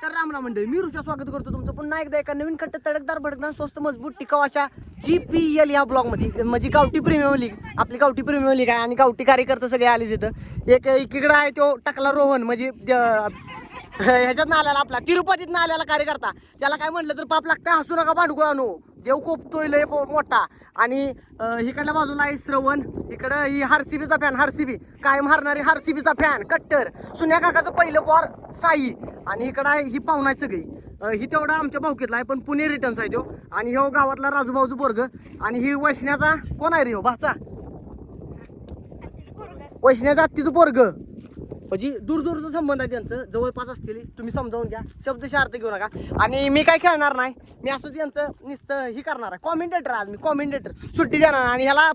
तर रामराम मंडळी, मी ऋषा स्वागत करतो तुमचं पुन्हा एकदा एका नवीन खट्ट तडकदार भडकदार स्वस्त मजबूत टिकावाच्या GPL या ब्लॉग मध्ये. म्हणजे गावठी प्रीमियम लीग, आपली गावठी प्रीमियम लीग आहे आणि गावठी कार्यकर्ते सगळे आले तिथं. एक एकीकडे आहे तो टकला रोहन, म्हणजे ह्याच्यात ना आल्याला आपला तिरुपतीत ना आल्याला कार्यकर्ता. त्याला काय म्हटलं तर पाप लागतं, हसू नका भांडू आणू, देव कोपतोय लय मोठा. आणि इकडल्या बाजूला आहे श्रवण, इकडं ही हारसीबीचा फॅन, हारसीबी कायम हारणारी हारसीबीचा फॅन कट्टर. सुन्या काकाचं पहिलं बॉल साई. आणि इकडं आहे ही पाहुणा सगळी. ही तेवढा आमच्या भाऊकीतला आहे पण पुणे रिटर्न्स आहे तो. आणि ह्यो गावातला राजूभाऊचं पोरग. आणि ही वैष्ण्याचा कोण आहे रे हो भाचा, वैष्ण्याचा आत्तीचं पोरग. म्हणजे दूरचा संबंध आहे त्यांचं, जवळपास असतील. तुम्ही समजावून घ्या, शब्दशः अर्थ घेऊ नका. आणि मी काय खेळणार नाही, मी असं यांचं नुसतं ही करणार आहे, कॉमेंटेटर. आज मी कॉमेंटेटर सुट्टी देणार. आणि ह्याला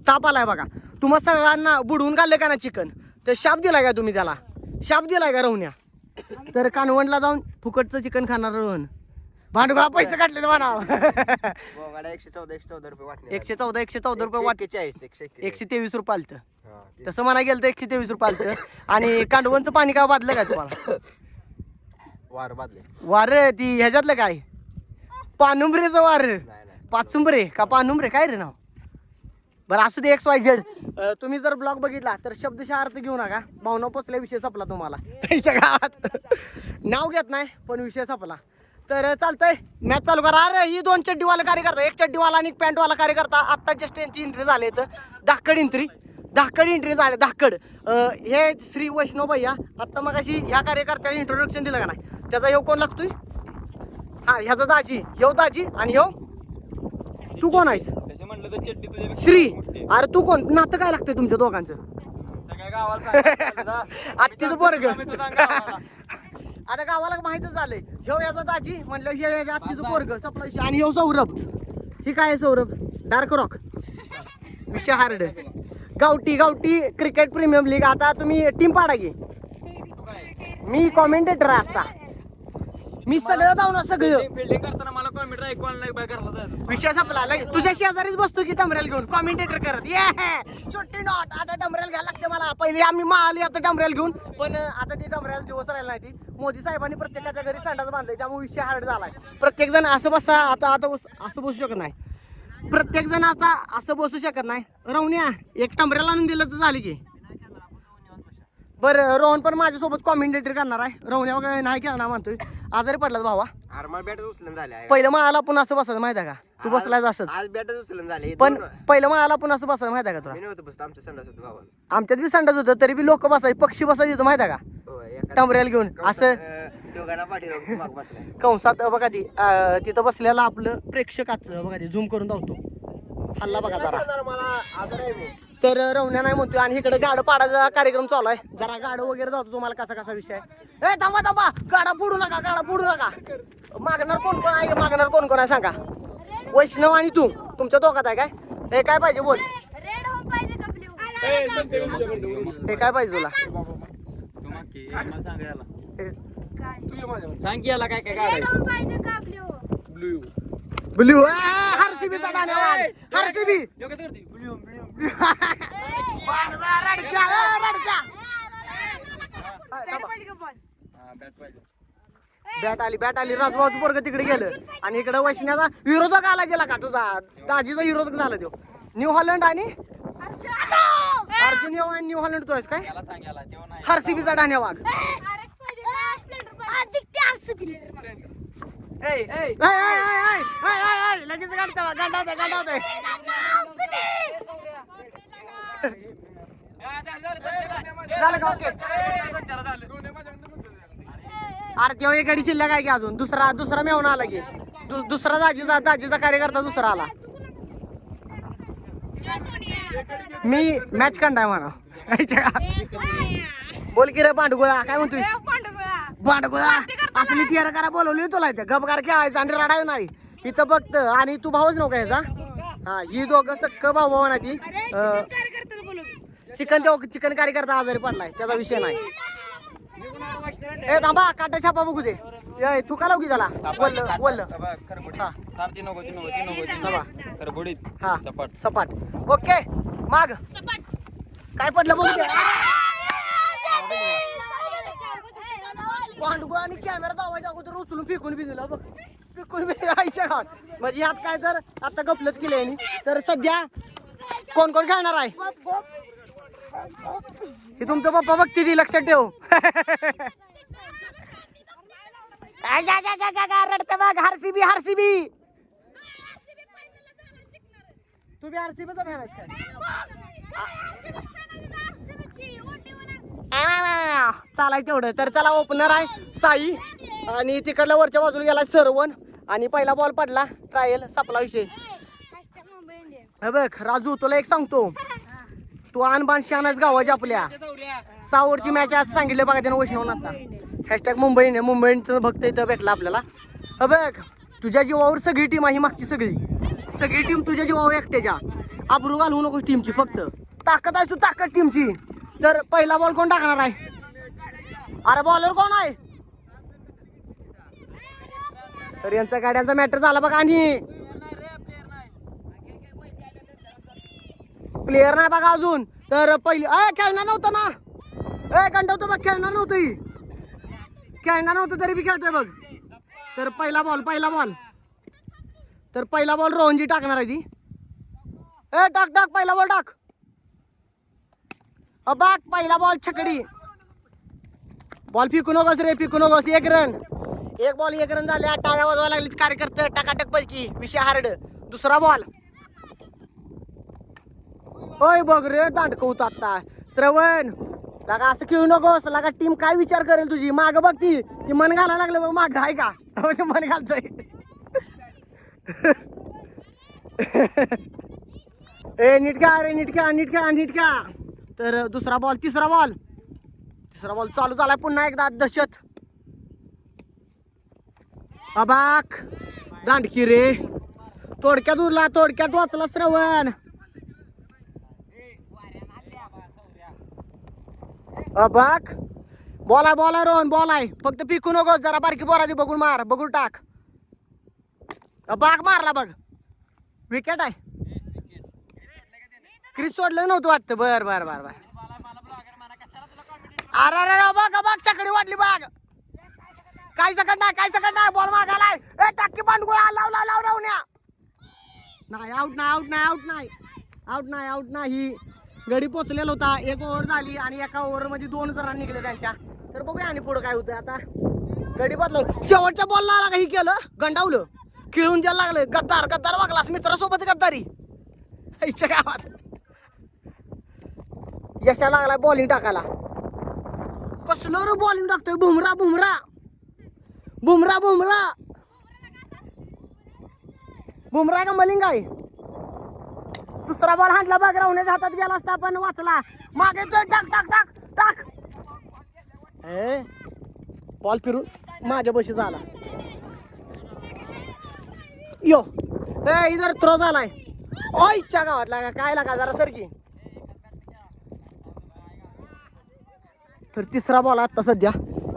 ताप आलाय बघा, तुम्हा सगळ्यांना बुडवून काढलं का ना चिकन, तर शाप दिलाय का तुम्ही, त्याला शाप दिलाय का रवण्या? तर कानवणला जाऊन फुकटचं चिकन खाणार रोहन. भांडवळा पैसे काढले म्हणा. 114 रुपये वाटले. 114 रुपये वाट, 123 रुपये आलतं. हा, तसं म्हणा गेलं तर 123 रुपये आलतं. आणि कांडवणचं पाणी काय बादलं काय तुम्हाला? वार बादले. वार ती ह्याच्यातलं काय, पानुंबरेचं वार, पाचुंबरे का पानुंबरे काय रे नाव? बरं असू दे, XYZ. तुम्ही जर ब्लॉग बघितला तर शब्दशः अर्थ घेऊ नका, भावना पोचल्या, विषय संपला तुम्हाला. त्यांच्या गावात नाव घेत नाही पण विषय संपला. तर चालतंय, मॅच चालू करा. अरे ही 2 चड्डीवाला कार्यकर्ता, एक चड्डीवाला आणि एक पॅन्टवाला कार्यकर्ता आत्ता जस्ट यांची एंट्री झाली. तर धाकड एंट्री झाले, धाकड. हे श्री वैष्णव भैया. आत्ता मग अशी ह्या कार्यकर्त्याला इंट्रोडक्शन दिलं का नाही, त्याचा ह्यो कोण लागतोय? हा, ह्याचा दाजी, ह्यो दाजी. आणि ह्यो तू कोण आहेस? श्री. अरे तू कोण, नातं काय लागतंय तुमच्या दोघांचं? आत्तीचं पोरग. आता गावाला माहितच झालंय, ह्यो याचा दाजी म्हणलं, हे आत्तीचं पोरग सपला विषय. आणि ह्यो सौरभ. ही काय आहे सौरभ? Dark rock. विषय हार्ड. गावठी क्रिकेट प्रीमियम लीग. आता तुम्ही टीम पाडा की. मी कॉमेंटेटर आहे आजचा, मी सगळं जाऊन सगळं फिल्डिंग करताना मला कॉमेंट ऐकवायला नाही बाय करायला जायचं. विषय संपला. तुझ्या शेजारीच बसतो की डमरेल घेऊन कॉमेंटेटर करत. सुट्टी नॉट. आता डमरेल घ्यायला लागते मला. पहिले आम्ही माळली आता डमरेल घेऊन, पण आता ती डमरेल दिवस राहिला नाही. ती मोदी साहेबांनी प्रत्येकाच्या घरी संडास बांधले, त्यामुळे विषय हार्ड झालाय. प्रत्येक जण असं बसा, आता असं बसू शकत नाही. प्रत्येक जण आता असं बसू शकत नाही. रवण्या एक टमरेल आणून दिलं तर झाली की. बरं, रोहन पण माझ्यासोबत कॉमेंटेटर करणार आहे. रवण्या वगैरे नाही खेळणार म्हणतोय, आजारी पडलाच भावा. आरमार बॅट उचलून झाले. पहिलं मला पण असं बसायचं माहिती आहे का, तू बसलाय असंच. आज बॅट उचलून झाले. पण पहिलं मला पण असं बसायला माहिती आहे का तुला? मी नव्हतं बसत, आमच्या संडास होतं बाबा. आमच्यात बी संडास होतं, तरी बी लोक बसायचे, पक्षी बसायचे होतं माहिती आहे का, टमरेल घेऊन असं. दोघांना पाठी माग बसलाय. कंसात बघा ती तिथं बसलेला आपलं प्रेक्षकाचं बघा, ती झूम करून धावतो हल्ला बघा जरा. मला आजार आहे मी. तर रवण्या नाही म्हणतोय. आणि इकडे गाडं पाडायचा कार्यक्रम चालू आहे. जरा गाडं वगैरे जातो, तुम्हाला कसा विषय आहे. ए थांबा, गाडा फोडू नका. मागणार कोण आहे सांगा? वैष्णव आणि तू, तुमच्या दोघात आहे काय? हे काय पाहिजे बोल, हे काय पाहिजे तुला? सांग की याला काय काय काढायचं. ब्ल्यू. हारसीबीचा धन्यवाद. हारसीबी बॅट आली. राजभाऊचं पोरग तिकडे गेलं. आणि इकडे वैष्ण्याचा विरोधक आला गेला का, तुझा दाजीचा विरोधक झाला तो. न्यू हॉलंड आणि अर्जुन आणि न्यू हॉलंड. तो आहेस काय? हारसीबीचा धन्यवाद. लगेच गांडावतोय. झालं का? ओके. अरे तेव्हा एक गाडी शिल्लक आहे की अजून. दुसरा मेवणा आला की, दुसरा दाजीचा कार्यकर्ता दुसरा आला. मी मॅच काढाय म्हणा. बोल की रे भांडगुळा, काय म्हणतोय? भांडगुळा असली तयार करा बोलवली तुला इथे. गपगार खेळायचं आणि रडायचं नाही इथं फक्त. आणि तू भाऊच नव्हता ह्याचा. हा, ही दोघं सक्क भाऊ ना ती. चिकन कार्यकर्ता आजारी पडलाय, त्याचा विषय नाही. ए थांबा, काटा छापा बघू दे. तू का लावू त्याला? बोल. हा, सपाट. ओके, माग काय पडलं बघू दे. पांडुगो आणि कॅमेरा दावायच्या अगोदर उचलून फेकून बी दिला बघ. फेकून बी आईच्या गावात म्हणजे ह्यात काय तर आता गपलत केली यांनी. तर सध्या कोण कोण खेळणार आहे हे तुमचं पप्पा बघते ती लक्षात ठेव. रडते बघ आरसीबी आरसीबी. तुम्ही आरसीबीचा फॅन आहेस काय? चालाय तेवढं. तर चला ओपनर आहे साई आणि तिकडल्या वरच्या बाजूला गेला सरवण आणि पहिला बॉल पडला ट्रायल सपला विषय. हे बघ राजू तुला एक सांगतो तू आणबान शानच गावाची आपल्या 6 ओव्हरची मॅच आज सांगितले बघा त्यानं वैष्णव आता हॅशटॅग मुंबई इंडियन मुंबईचं भक्त इथं भेटला आपल्याला. हे बघ तुझ्या जीवावर सगळी टीम आहे मागची सगळी टीम तुझ्या जीवावर एकट्याच्या. आबरू घालवू नको टीमची फक्त ताकद आहे तू ताकद टीमची. तर पहिला बॉल कोण टाकणार आहे? अरे बॉलर कोण आहे? तर यांचा गाड्यांचा मॅटर झाला बघा आणि प्लेयर नाही बघा अजून. तर पहिली खेळणार नव्हतं ना कंटवतो बघ खेळणार नव्हतं तरी बी खेळतोय बघ. तर पहिला बॉल रोहनजी टाकणार आहे ती. टाक पहिला बॉल टाक. बघ पहिला बॉल छकडी. बॉल फेकू नकोस रे फेकू नकोस. 1 रन 1 बॉल 1 रन झाले. टाळ्या वाजवायला लागली कार्यकर्ते टाकाटक पैकी विषय हार्ड. दुसरा बॉल होय बघ रे दांडकवतो आता श्रवण. लगा असं खेळू नकोस लगा टीम काय विचार करेल तुझी. माग बघ ती मन घालायला लागलं बघ माग आहे का म्हणजे मन घालतोय. नीट का. तर तिसरा बॉल चालू झालाय पुन्हा एकदा दहशत. अबाक दांडकी रे थोडक्यात वाचला श्रवण. अबाक बॉल आहे रोहन बॉल आहे फक्त पिकू नको जरा बारकी बोराची बघून मार बघून टाक. अबाक मारला बघ विकेट आहे. क्रिस सोडलं नव्हतं वाटतं. बर अरे बघ चकडी वाटली बघ. काय सकट नाही बॉल मागालाय. टाकी पांडुगोळा लाव राहून्या. नाही आउट नाही. गडी पोचलेला होता. 1 ओव्हर झाली आणि एका ओव्हर मध्ये 2 रन निघले त्यांच्या. तर बघूया आणि पुढे काय होतं आता. गडी बदलव शेवटच्या बॉलला लागा ही केलं गंडावलं खेळून द्यायला लागलं. गद्दार वागलास मित्रासोबत गद्दारी आईच्या गावात. यशा लागला बॉलिंग टाकायला. कसलं रे बॉलिंग टाकतोय बुमरा का मलिंग आहे. दुसरा बॉल हाणला बघ राहुण्याच्या हातात गेला असता पण वाचला. मागे टाक बॉल फिरून माझ्या बशी झाला. यो इधर थ्रो झालाय. ओयच्या गावात लागा काय लागा जरा सरकी. तर तिसरा बॉल आता सध्या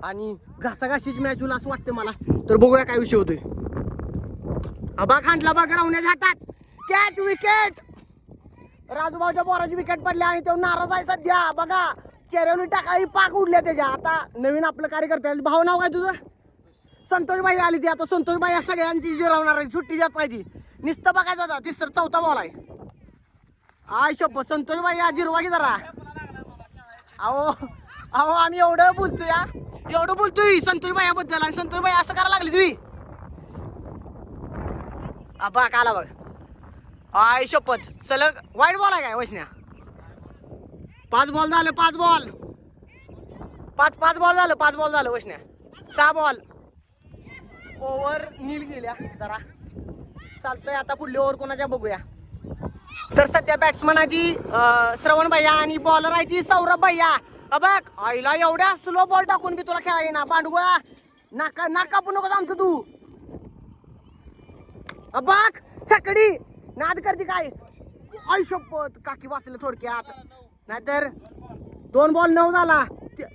आणि घासाघाशीची मॅच होईल असं वाटतं मला. तर बघूया काय विषय होतोय. अबाक हाणला बघ राहुण्याच्या हातात कॅच विकेट. राजूभाऊच्या बोराची विकेट पडली आणि तो नाराज आहे सध्या. बघा चेहऱ्यावर टाकाई पाक उडल्या त्याच्या. आता नवीन आपलं कार्यकर्ता भाऊ नाव काय तुझं? संतोषबाई आली ती. आता संतोषबाई या सगळ्यांची जिरवणार आहे. सुट्टी जात पाहिजे नुसतं बघायचं आता. चौथा बॉल आहे. आय शप्पथ संतोषबाई या जिरवा की जरा. अहो आम्ही एवढं बोलतोय संतोषबाई बद्दल आणि संतोषबाई असं करायला लागली तुम्ही. अबाक आला बघ. आय शपथ सलग वाईट बॉल आहे काय वैष्ण्या. 5 बॉल झालं 5 बॉल झालं वैष्ण्या. 6 बॉल ओव्हर नील गेल्या जरा चालतंय. आता पुढली ओव्हर कोणाच्या बघूया. तर सध्या बॅट्समन आहे ती श्रवण भैया आणि बॉलर आहे ती सौरभ भैया. बघ आईला एवढ्या स्लो बॉल टाकून बी तुला खेळा येईना. पांडुगोळा नाका कापू नको आमचं तू. बघ छकडी नाद करते काय. आई शपथ काकी वाचलं थोडक्यात. नाहीतर 2 बॉल 9 झाला.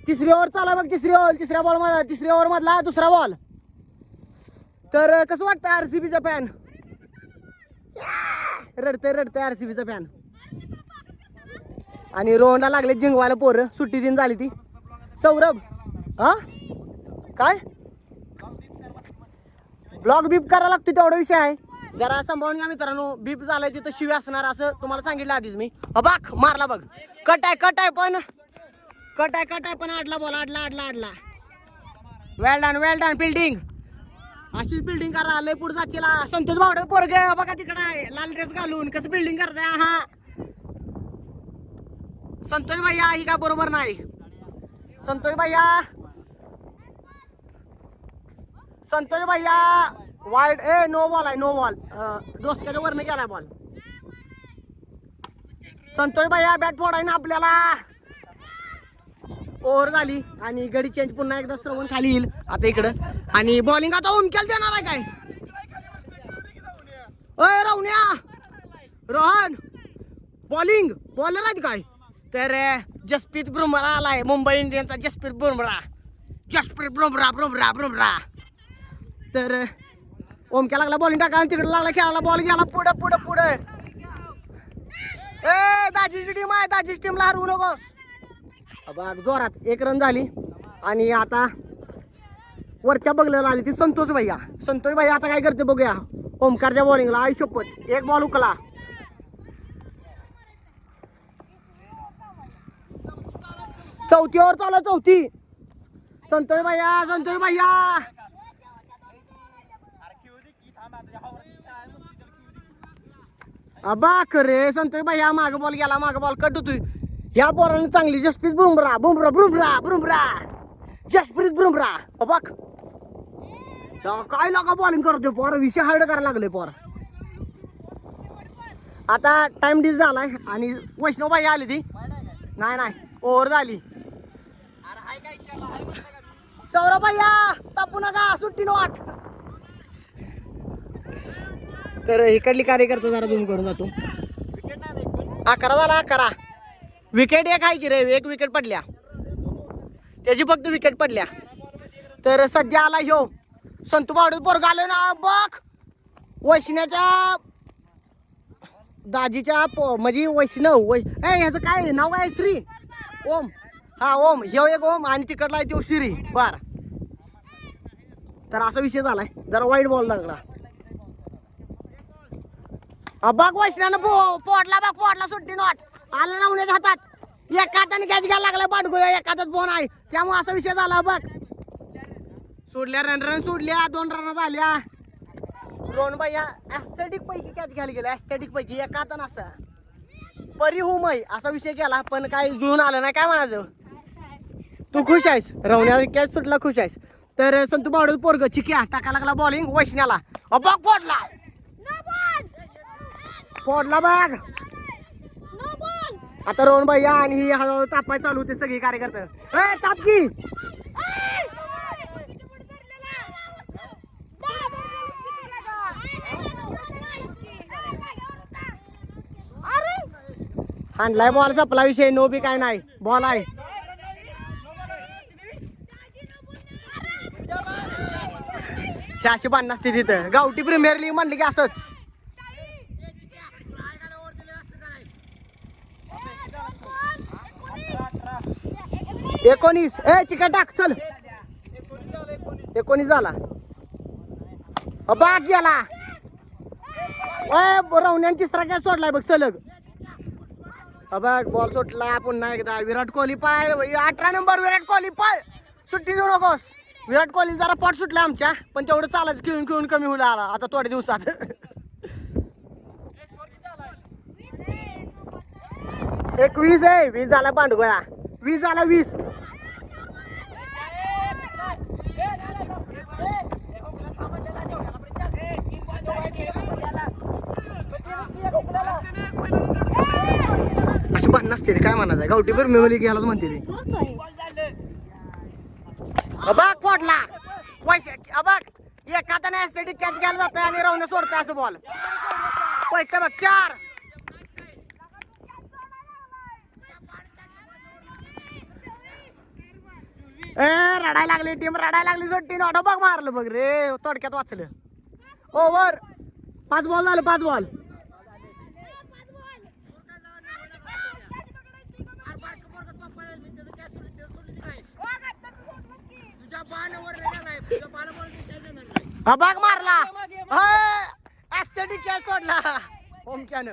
तिसरी ओव्हर चाला बघ. तिसऱ्या ओव्हर मधला दुसरा बॉल. तर कसं वाटतं आरसीबीचा फॅन? रडतंय आरसीबीचा फॅन. आणि रोहनला लागले जिंकवायला पोरं. सुट्टी दिन झाली ती. सौरभ काय ब्लॉग बीप करायला लागतो तेवढा विषय आहे. जरा सांभाळून घ्या मित्रांनो. बीप झालंय तिथं शिवी असणार असं तुम्हाला सांगितलं आधीच मी. बाक मारला बघ. कट आहे पण आडला बॉल आडला. वेल डन फिल्डिंग. अशीच बिल्डिंग करा. लय पुढे जातील. संतोष भावडे पोरगे बघा तिकडे आहे लाल ड्रेस घालून कसं बिल्डिंग करताय. हा संतोष भैया ही का बरोबर नाही. संतोष भैया वाईड नो बॉल आहे. नो बॉल डोसक्याच्या वरनं गेलाय बॉल. संतोष भैया बॅट फोडाय ना आपल्याला. ओव्हर झाली आणि गडी चेंज पुन्हा एकदा श्रवण खाली येईल आता इकडं. आणि बॉलिंग आता उमकेल देणार आहे काय. ओय राहुन्या रोहन बॉलर आहेत काय. तर जसप्रीत बुमराह आलाय. मुंबई इंडियन्सचा जसप्रीत बुमराह. तर ओमक्या लागला बॉलिंग टाकायला. तिकडे लागला खेळायला. बॉल गेला पुढे. दाजीची टीम आहे. दाजीची टीमला हरवू नकोस. बघ जोरात 1 रन झाली. आणि आता वरच्या बगलेला आली ती संतोष भैया आता काय करते बघूया. ओमकारच्या बॉलिंगला आई शपथ 1 बॉल उकला. चौथी ओव्हर चालू. चौथी. संतोष भैया अबाक रे. संतोष भैया माग बॉल गेला. माग बॉल कट होतोय. या पोराने चांगली जसप्रीत बुमराह. जसप्रीत बुमराह अबाक काय लागा बॉलिंग करतोय पोर. विषय हार्ड करायला लागले पोर. आता टाइम डिस झालाय आणि वैष्णव बाई आली ती. नाही ओव्हर झाली. सौरभ भैया तापू नका. सुट्टी नोट. तर इकडली कार्यकर्ता जरा झूम करून जातो. 11 झाला. 11 विकेट एक आहे की रे. 1 विकेट पडल्या त्याची फक्त विकेट पडल्या. तर सध्या आला ह्यो संतू बावडे पोरगा आलो ना बघ. वैष्णवच्या दाजीच्या म्हणजे वैष्णव ह्याचं काय नाव काय. श्री ओम. हा ओम. ह्यो एक ओम आणि तिकडला आहे तो श्री. बर तर असा विषय झालाय. जरा वाईट बॉल लागला. बघ वैष्णवनं पोटला सुट्टी नॉट आला ना उन्हाच्या हातात. एका हाताने कॅच घ्यायला लागला. बाटगो एका हातात फोन आहे त्यामुळे असा विषय झाला. बघ सोडल्या रन सोडल्या. 2 रन झाल्या. रोहन भैया ऍस्थेटिक पैकी कॅच घ्यायला गेला. ऍस्थेटिक पैकी एका हातानं असा परिहुमय असा विषय केला. पण काय जुळून आलं नाही. काय म्हणायचं. तू खुश आहेस. रवण्या कॅच सुटला खुश आहेस. तर संतू बावडे पोरग चिक्या टाका लागला बॉलिंग वैष्ण्याला. बघ फोडला बघ. आता रोहन भैया आणि ही हळूहळू तापाय चालू होते सगळी कार्यकर्ते. ताप की हाणलाय बॉल. सपला विषय. नो बी काय नाही. बॉल आहे. अशी बांध नसते तिथं. गावठी प्रीमियर लीग म्हणली की असंच. एकोणीस. चिकन टाक चल. 19 झाला. बाग गेला. रवण्याने 3रा कॅच सोडलाय बघ सलग. बघ बॉल सुटला पुन्हा एकदा. विराट कोहली पाय. 18 नंबर विराट कोहली पाय. सुट्टी देऊ नकोस. विराट कोहली जरा पॉट सुटला आमच्या पण तेवढं चालायचं खेळून कमी होईल आला आता थोड्या दिवसात. 21 आहे. 20 झाला पांडुगोळा. 20 झाला. 20 अशी बांध नसते. काय म्हणायचं. गावठी बरं मेमली घ्यायलाच म्हणते ती. अबाक फोडला. अबाक एका हाताने ऍस्थेटिक कॅच घ्यायला जातोय आणि राहून सोडतोय असं बॉल. पैसे बघ 4. रडायला लागली टीम. रडायला लागली सुट्टी नॉट. बघ मारलं बघ रे. थोडक्यात वाचलं. ओव्हर 5 बॉल झाले. 5 बॉल. बाग मारला ऍस्थेटिक कॅच सोडला ओमक्यानं.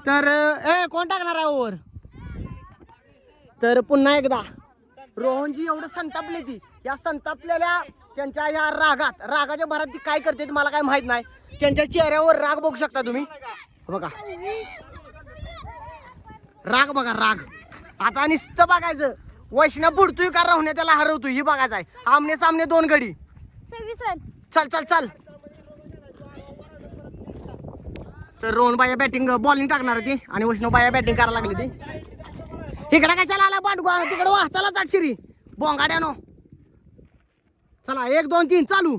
तर कोण टाकणार आहे ओव्हर? तर पुन्हा एकदा रोहनजी एवढं संतापली ती, या संतापलेल्या त्यांच्या या रागाच्या भरात ती काय करते मला काय माहित नाही. त्यांच्या चेहऱ्यावर राग बघू शकता तुम्ही, बघा राग बघा राग. आता नुसतं बघायचं वैष्णव बुडतोय का राहुण्या त्याला हरवतोय ही बघायचं आहे. आमने सामने 2 गडी. 26 रन. चल चल चल. तर रोहनबाई बॅटिंग बॉलिंग टाकणार ती आणि वैष्णवबाई बॅटिंग करायला लागली ती. इकडे काय चला आला बांडगुळा तिकडे वा चला चाटशिरी बोंगाड्यानो. चला 1 2 3 चालू.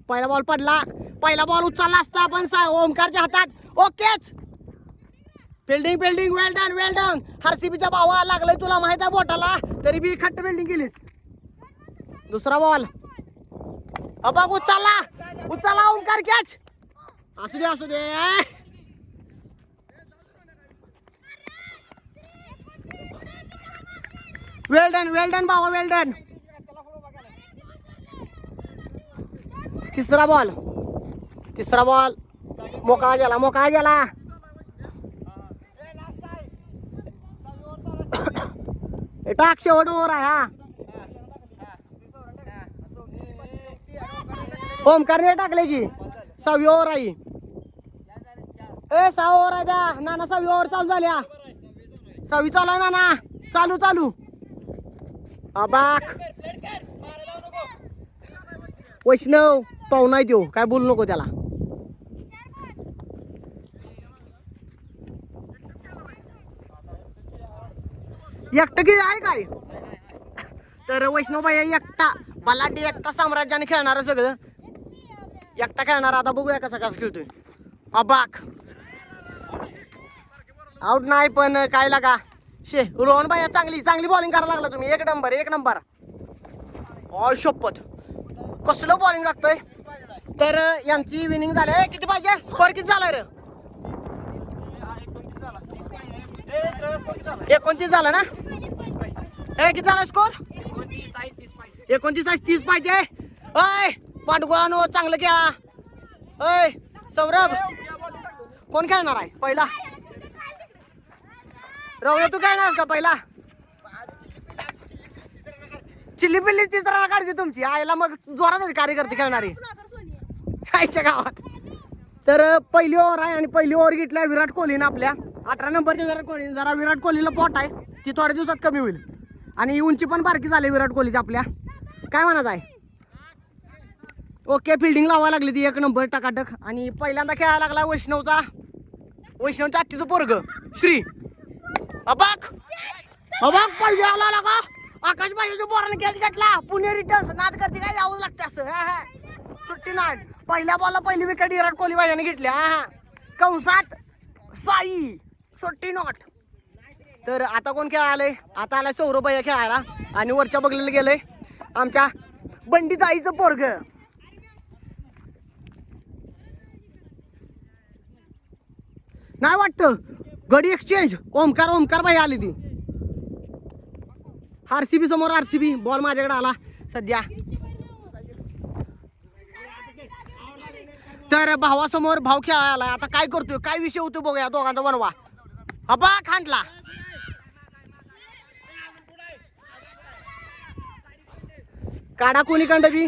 पहिला बॉल पडला, पहिला बॉल उचलला असता पण ओमकारच्या हातात. ओकेच फिल्डिंग फिल्डिंग वेल डन वेल डन. आरसीबीच्या भावा लागलंय तुला माहित आहे बोटाला तरी बी खट्ट फिल्डिंग केलीस. दुसरा बॉल अबा उचलला उचलला ओमकार कॅच. असू दे असू दे. वेल डन भावा वेल डन. तिसरा बॉल मोकळा गेला. टाक शेवट ओव्हर आहे हा. ओमकारने टाकले की 6वी ओव्हर आहे. 6 ओव्हर आहे त्या नाना. 6वी ओव्हर चालू झाल्या. 6वी चालू आहे नाना. चालू अबाक. वैष्णव पाहुणा आहे त्यो काय बोलू नको त्याला. एकटं की आहे काय. तर वैष्णवबाई एकटा बलाढ्य एकटा साम्राज्याने खेळणार सगळं एकटा खेळणार. आता बघूया कसा खेळतोय. अबाक आउट नाही पण काय लागा शे. रोहनबाई चांगली बॉलिंग करायला लागला तुम्ही. 1 नंबर ऑल शपथ कसलं बॉलिंग लागतंय. तर यांची विनिंग झाली. किती पाहिजे स्कोर किती झाला रे? 29 झाला ना. किती झाला स्कोर? 29-30 पाहिजे. अय पांडुगुळानो चांगलं घ्या. अय सौरभ कोण खेळणार आहे पहिला? रवळे तू खेळणार का पहिला? चिल्ली पिल्ली 30 रन काढते तुमची आईला. मग जोरात कार्यकर्ते खेळणारी आईच्या गावात. तर पहिली ओव्हर आहे आणि पहिली ओव्हर घेतल्या विराट कोहलीनं आपल्या. 18 नंबरच्या विराट कोहली. जरा विराट कोहलीला पोट आहे ती थोड्या दिवसात कमी होईल आणि उंची पण बारकी झाली विराट कोहलीची आपल्या. काय म्हणायचं आहे. ओके फिल्डिंग लावायला लागली ती 1 नंबर टकाटक. आणि पहिल्यांदा खेळायला लागला वैष्णवच्या आत्तीचं पोरग श्री. अबाक पहिले आला का आकाश पाहिजे पोराने कॅच घेतला. पुणे रिटर्न्स नाद करते काय यावं लागते असं. सुट्टी नाही. पहिल्या बॉलला पहिली विकेट विराट कोहली भाईने घेतली. कंसात साई सुट्टी नॉट. तर आता कोण खेळायलंय? आता आलाय सौरभ भैया खेळायला आणि वरच्या बघलेलं गेलंय आमच्या बंडीचं आईचं पोरग. नाही वाटतं गडी एक्सचेंज. ओमकार भाई आली ती. आरसीबी समोर आरसीबी. बॉल माझ्याकडे आला सध्या. तर भावासमोर भाव खेळायला. आता काय करतोय काय विषय होतो बघूया दोघांचा बनवा. हबा खांडला. काढा कोणी कंड बी.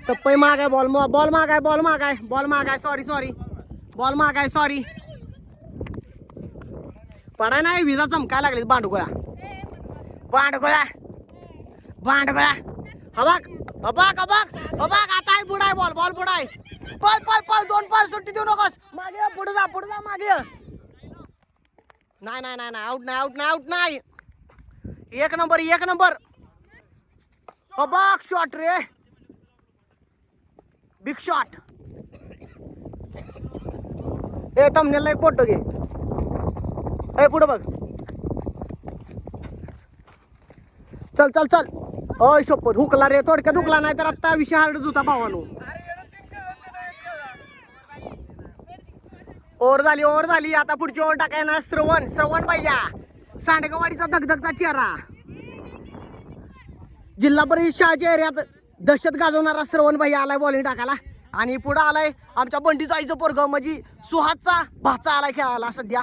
सप्पई माग आहे. बॉल माग आहे. सॉरी बॉल माग आहे. सॉरी पडा नाही. विजा चमकाय लागले. भांडगोळा हबाक आता आहे. बुडाय बॉल बुडाय. पळ 2 पार सुट्टी देऊ नकोस. मागे पुढे जा मागे. नाही आउट नाही. 1 नंबर. अबाक शॉट रे. Big shot. हे थंबनेलला एक फोटो घे. पुढे बघ. चल अय शपथ हुकला रे. थोडक्यात हुकला नाही तर आता विषय हार्डच होता भावानो. ओव्हर झाली आता पुढची ओव्हर टाकाय ना श्रवण पाहिजे सांडगवाडीचा धगधगता चेहरा जिल्हा परिषद शाळेच्या एरियात दहशत गाजवणारा श्रवण भाई आलाय बॉलिंग टाकायला आणि पुढे आलाय आमच्या बंडीचा आईचं पोरग म्हणजे सुहासचा भाचा आलाय खेळायला सध्या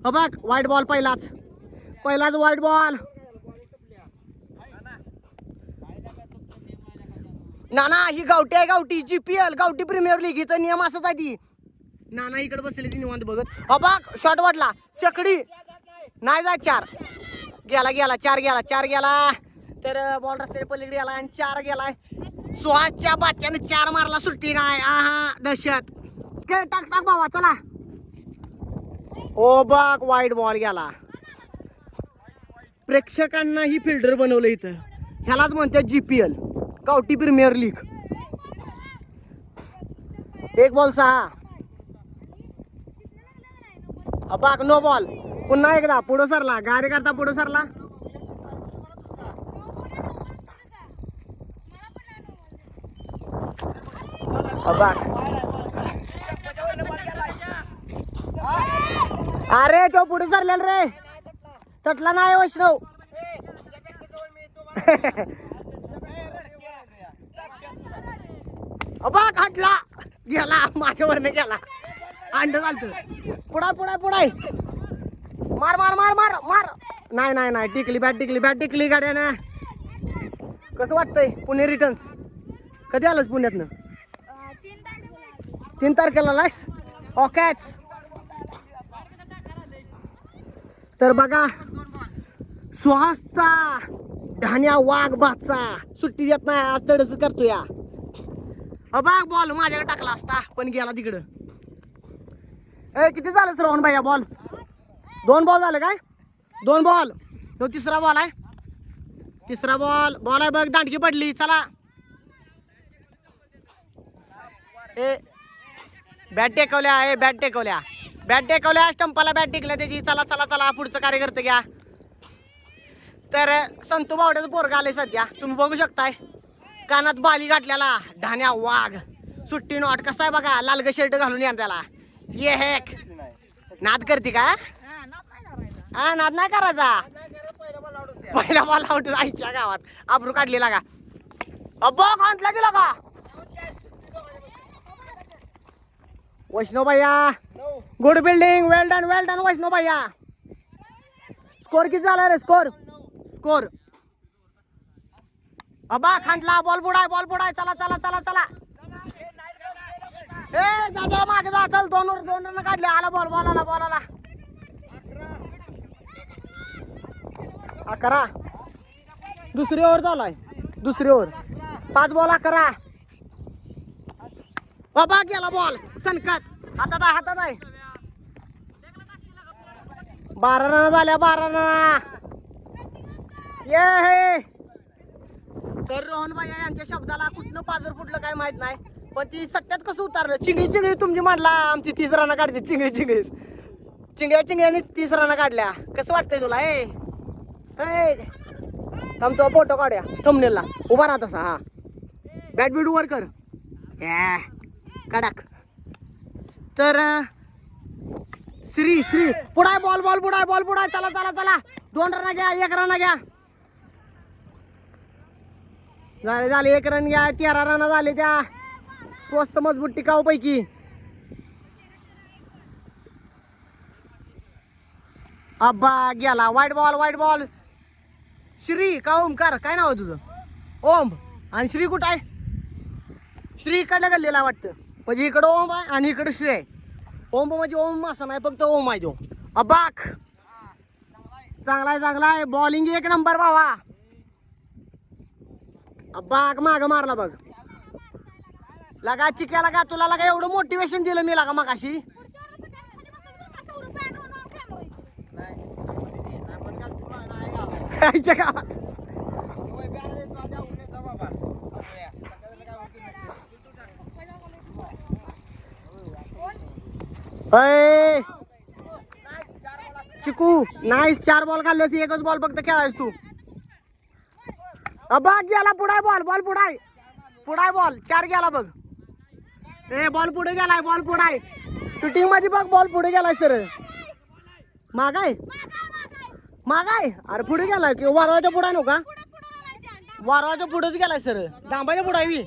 बघ व्हाईट बॉल पहिलाच व्हाईट बॉल नाना ही गावठी GPL गावठी प्रीमियर लीग इथं नियम असंच आहे ती नाना इकडे बसले ती निवांत बघत बघ शॉट वाटला शेकडी नाही जा 4 गेला 4 गेला तर बॉल रस्त्याच्या पलीकडे गेला आणि 4 गेलाय सुहासच्या बाच्याने 4 मारला सुट्टी नाही आहा दहशत टाक भावा चला ओ बघ वाईट बॉल गेला प्रेक्षकांना ही फिल्डर बनवलं इथं ह्यालाच म्हणतात GPL गावठी प्रीमियर लीग 1 बॉल 6 अबाक नो बॉल पुन्हा एकदा पुढं सरला गाडी करता पुढं सरला अबाक अरे तो पुढे सरलेल रे तटला नाही वैष्णव अबाक हटला गेला माझ्यावरने गेला अंड घालतो पुढाय मार नाही टिकली बॅट टिकली गाड्यानं कसं वाटतंय पुणे रिटर्न्स कधी आलंच पुण्यातनं 3 तारखेला लास ओकेच तर बघा सुहासचा धान्या वाघ भातचा सुट्टी देत नाही आज तडच करतो या अबाग बॉल माझ्याकडे टाकला असता पण गेला तिकडं किती झालं श्रवण भाई बॉल 2 बॉल झाले काय 2 बॉल तो तिसरा बॉल आहे बघ दांडकी पडली चला बॅट टेकवल्या स्टंपाला बॅट टेकल्या त्याची चला पुढचं कार्यकर्ते घ्या तर संतू बावड्याचं पोरगा आलंय सध्या तुम्ही बघू शकताय कानात बाली घातल्याला धान्या वाघ सुट्टी नॉट कसा आहे बघा लालग शर्ट घालून या त्याला ये हेक नाद करते का हा नाद नाही करायचा पहिला बॉल आउट आईच्या गावात आबरू काढलेला का बघ आणला गेला का वैष्णव भैया गुड बिल्डिंग वेल डन वैष्णव भैया स्कोर किती झाला रे स्कोर अबा खांडला बॉल बुडाय चला दादा मागे जा चल 2 रन काढले आला बॉल आला 11 दुसरी ओव्हर चालू 5 बॉल 11 बाबा गेला बॉल संकट हातात आहे 12 रन झाल्या 12 रन ये तर रोहन भैया यांच्या शब्दाला कुठलं पाजर फुटलं काय माहित नाही पण ती सत्यात कसं उतारलं चिंगळी तुमची म्हणला आमची 30 रन काढते चिंगळ्याने 30 रन काढल्या कसं वाटतंय तुला थांबतो फोटो काढूया थंबनेलला उभा राहत असा हा बॅट बीट वर कर कडक तर श्री पुढाय बॉल पुढाय चला 2 रन घ्या 1 रन घ्या झाले 1 रन घ्या 13 रन झाले त्या स्वस्त मजबूत टिकाऊ पैकी अब्बा गेला वाईट बॉल श्री का ओमकार काय नाव आहे तुझं ओम आणि श्री कुठं आहे श्री इकडल्या गल्लीला वाटतं म्हणजे इकडं ओम आहे आणि इकडं श्री आहे ओम म्हणजे ओम असं नाही फक्त ओम आहे तो अबाक चांगला आहे बॉलिंग 1 नंबर भावा अबाक माग मारला बघ लगा चिक्या लगा तुला लगा एवढं मोटिवेशन दिलं मी लगा मगाशी आईच्या गावात चिकू नाईस 4 बॉल काढलेस 1च बॉल फक्त खेळायस तू अबा गेला पुढाय बॉल पुढाय बॉल 4 गेला बघ बॉल पुढे गेलाय बॉल पुढाय शूटिंग मध्ये बघ बॉल पुढे गेलाय सर मागाय अरे पुढे गेलाय की वारवाच्या पुढे नको का वारवाच्या पुढेच गेलाय सर डांबाच्या पुढे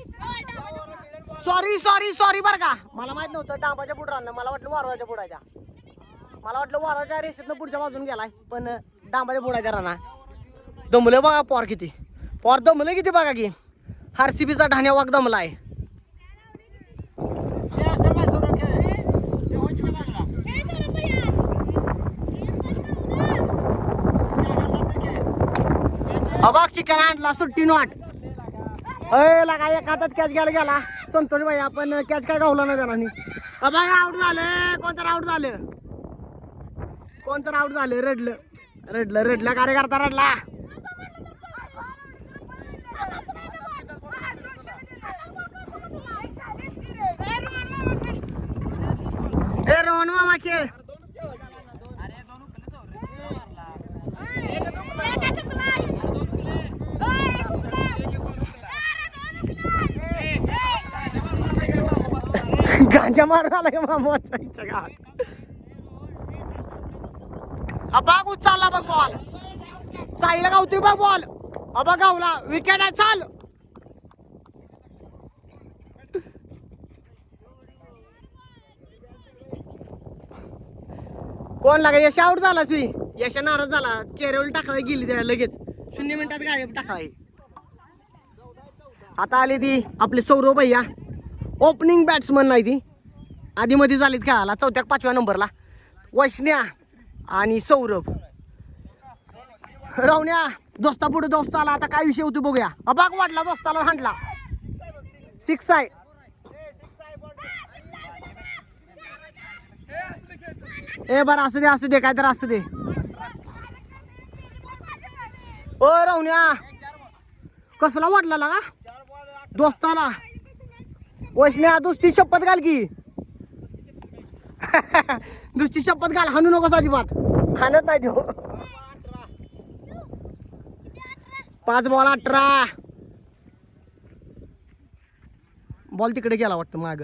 सॉरी बरं का मला माहित नव्हतं डांबाच्या पुढे राहणं मला वाटलं वारवाच्या पुढाच्या मला वाटलं वारवाच्या रेषेतनं पुढच्या बाजून गेलाय पण डांबाच्या पुढाच्या राहणार दमलं बघा पॉर किती पॉर दमलं किती बघा की आरसीबीचा ढाण्या वाघ दमलाय अबाग चिकन आणला सुट्टी नॉट लगा एक हातात कॅच घ्यायला गेला संतोष भाई आपण कॅच काय गावला ना जणांनी अबाग आउट झालं कोणतं आउट झालं रडलं कार्यकर्ता रडला ए रोहन मामा खेळ गांजा मारून आला का मामाचा गावात अबाग उचलला बघ बॉल साईला गावतोय बघ बॉल अबा गावला विकेट आहे चाल कोण लागा यश आउट झाला तुझी यशा नाराज झाला चेहऱ्यावर टाकाय गेली त्या लगेच 0 मिनिटात गायब टाकाय आता आली ती आपले सौरभ भैया ओपनिंग बॅट्समन नाही ती आधी मध्ये झालीत खेळायला 4-5व्या नंबरला वैष्ण्या आणि सौरभ रावण्या दोस्ता पुढे दोस्त आला आता काय विषय होतो बघूया अबाग वाटला दोस्ताला हाणला 6 आहे ए बरं असू दे काय तर असू दे ओ रावण्या कसला वाटला लागा दोस्ताला वैष्ण्या दुसरी शपथ घाल की दुसरी शपथ घाल हाणू नकोस अजिबात हाणत नाही तो 5 बॉल 18 बॉल तिकडे गेला वाटतं माग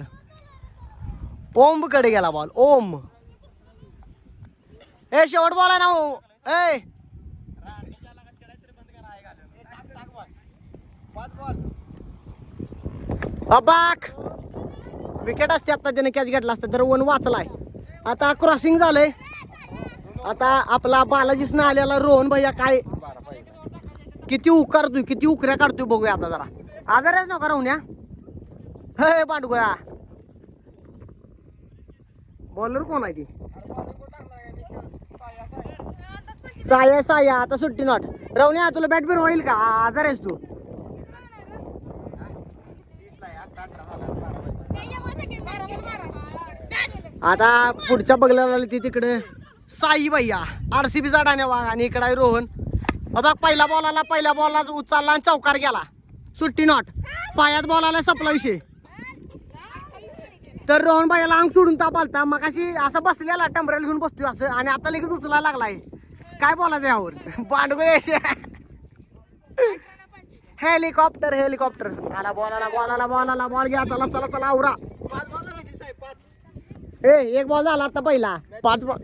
ओम कडे गेला बॉल ओम ए शेवट बॉल आहे ना हो ए अबाक विकेट असते आता त्याने कॅच घेतला असता तर 1 वाचलाय आता क्रॉसिंग झालंय आता आपला बालाजीसनं आलेला रोहन भैया काय किती उकारतोय किती उकऱ्या काढतोय बघूया आता जरा आजारच नका राहून्या हे पांडुया बॉलर कोण आहे ती साया आता सुट्टी नॉट राहून्या तुला बॅट फिर होईल का आजार आहेस तू आता पुढच्या बघल्याला ती तिकडे साई भैया आरसीबीचा डाण्या वाघ आणि इकडे आहे रोहन बघ पहिल्या बॉलला उचलला आणि चौकार गेला सुट्टी नॉट पायात बॉलाला सपला विषय तर रोहन भैयाला अंग सोडून ताप आलता मग अशी असं बसलेला टंबरेल घेऊन बसतोय असं आणि आता लगेच उचलायला लागलाय काय बोलायचं यावर पांडू हेलिकॉप्टर आला बॉल घ्या चला आवरा ए 1 बॉल झाला आता पहिला 5 बॉल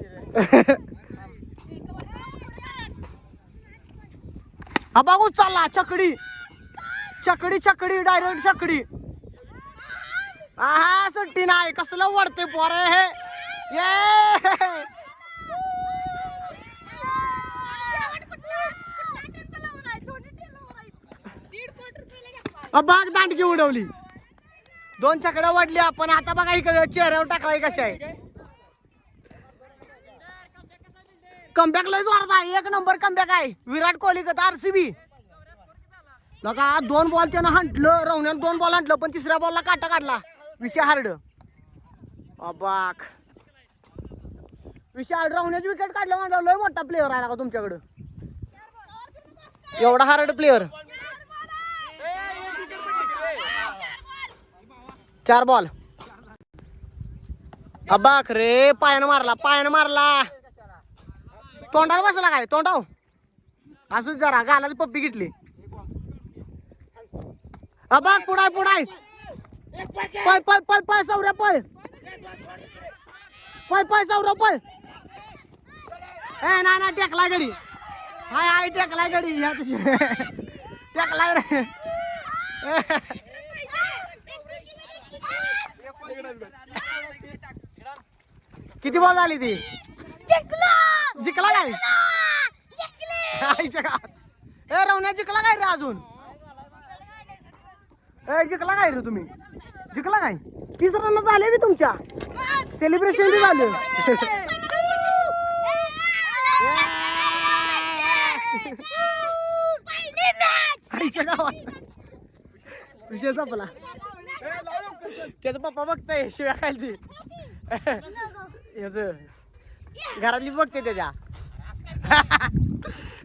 हा बघू चालला चकडी डायरेक्ट चकडी हा सुट्टी नाही कसलं वरते पोरे हे ये बाग दांडकी उडवली 2 चकड्या वाढल्या पण आता बघा इकडे चेहऱ्यावर टाकलाय कशा आहे कमबॅक लय जोरात आहे 1 नंबर कमबॅक आहे विराट कोहली का आरसीबी बघा 2 बॉल त्यानं हांटलं रावण्यानं 2 बॉल हांटलं पण 3ऱ्या बॉलला काटा काढला विषय हार्ड अबाक विषय हार्ड रावण्याची विकेट काढल्या म्हणजे लय मोठा प्लेअर आहे का तुमच्याकडं एवढा हार्ड प्लेअर 4 बॉल अबाक रे पायानं मारला तोंडावर बसला काय तोंडाव असंच जरा गालाची पप्पी घेतली अबाक पुढाय पळ सौर्या पळ पळ पळ सौरव पळ ए ना टेकलाय गडी हाय हाय टेकलाय गडी ह्या टेकलाय रे किती बॉल झाली ती जिंकला काय आईच्या गावात. ए रवण्या जिंकला काय रे अजून ए जिंकला काय रे तुम्ही जिंकला काय 30 रन झाले बी तुमच्या सेलिब्रेशन बी झालं आईच्या गावात विषय संपला त्याचा पप्पा बघताय शिव्या खायची याच घरातली बघते त्याच्या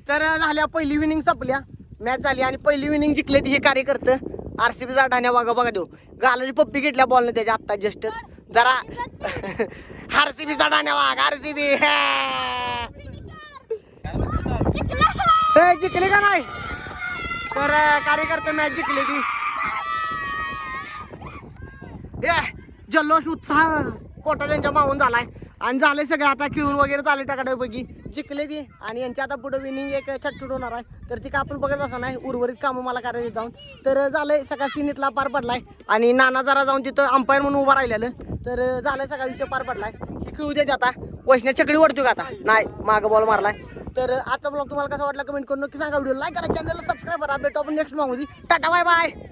तर झाल्या पहिली विनिंग संपल्या मॅच झाली आणि पहिली विनिंग जिंकले हे कार्यकर्ते RCBचा ढाण्या वागा बघा देऊ गालाची पप्पी घेतल्या बॉलने त्याच्या आत्ता जस्टच जरा RCBचा ढाण्या वाघ RCB जिंकले का नाही तर कार्यकर्ते मॅच जिंकली ती जल्लोष उत्साह पोटा त्यांच्या मावून झालाय आणि झाले सगळे आता खेळून वगैरे झाले टाकाड्यापैकी जिंकले ती आणि यांच्या आता पुढे विनिंग एक छटछूट होणार आहे तर ती का आपण बघत असं नाही उर्वरित कामं मला करायची जाऊन तर झालंय सगळा सीनीतला पार पडलाय आणि नाना जरा जाऊन तिथं अंपायर म्हणून उभा राहिलेलं तर झालंय सगळा विषय पार पडलाय की खेळू देते आता वैष्णव चकडी वरतो का आता नाही मागं बॉल मारलाय तर आजचा ब्लॉग तुम्हाला कसा वाटला कमेंट करून नक्की सांगा व्हिडिओ लाईक करा चॅनलला सबस्क्राईब करा भेटू आपण नेक्स्ट ब्लॉगमध्ये टाटा बाय बाय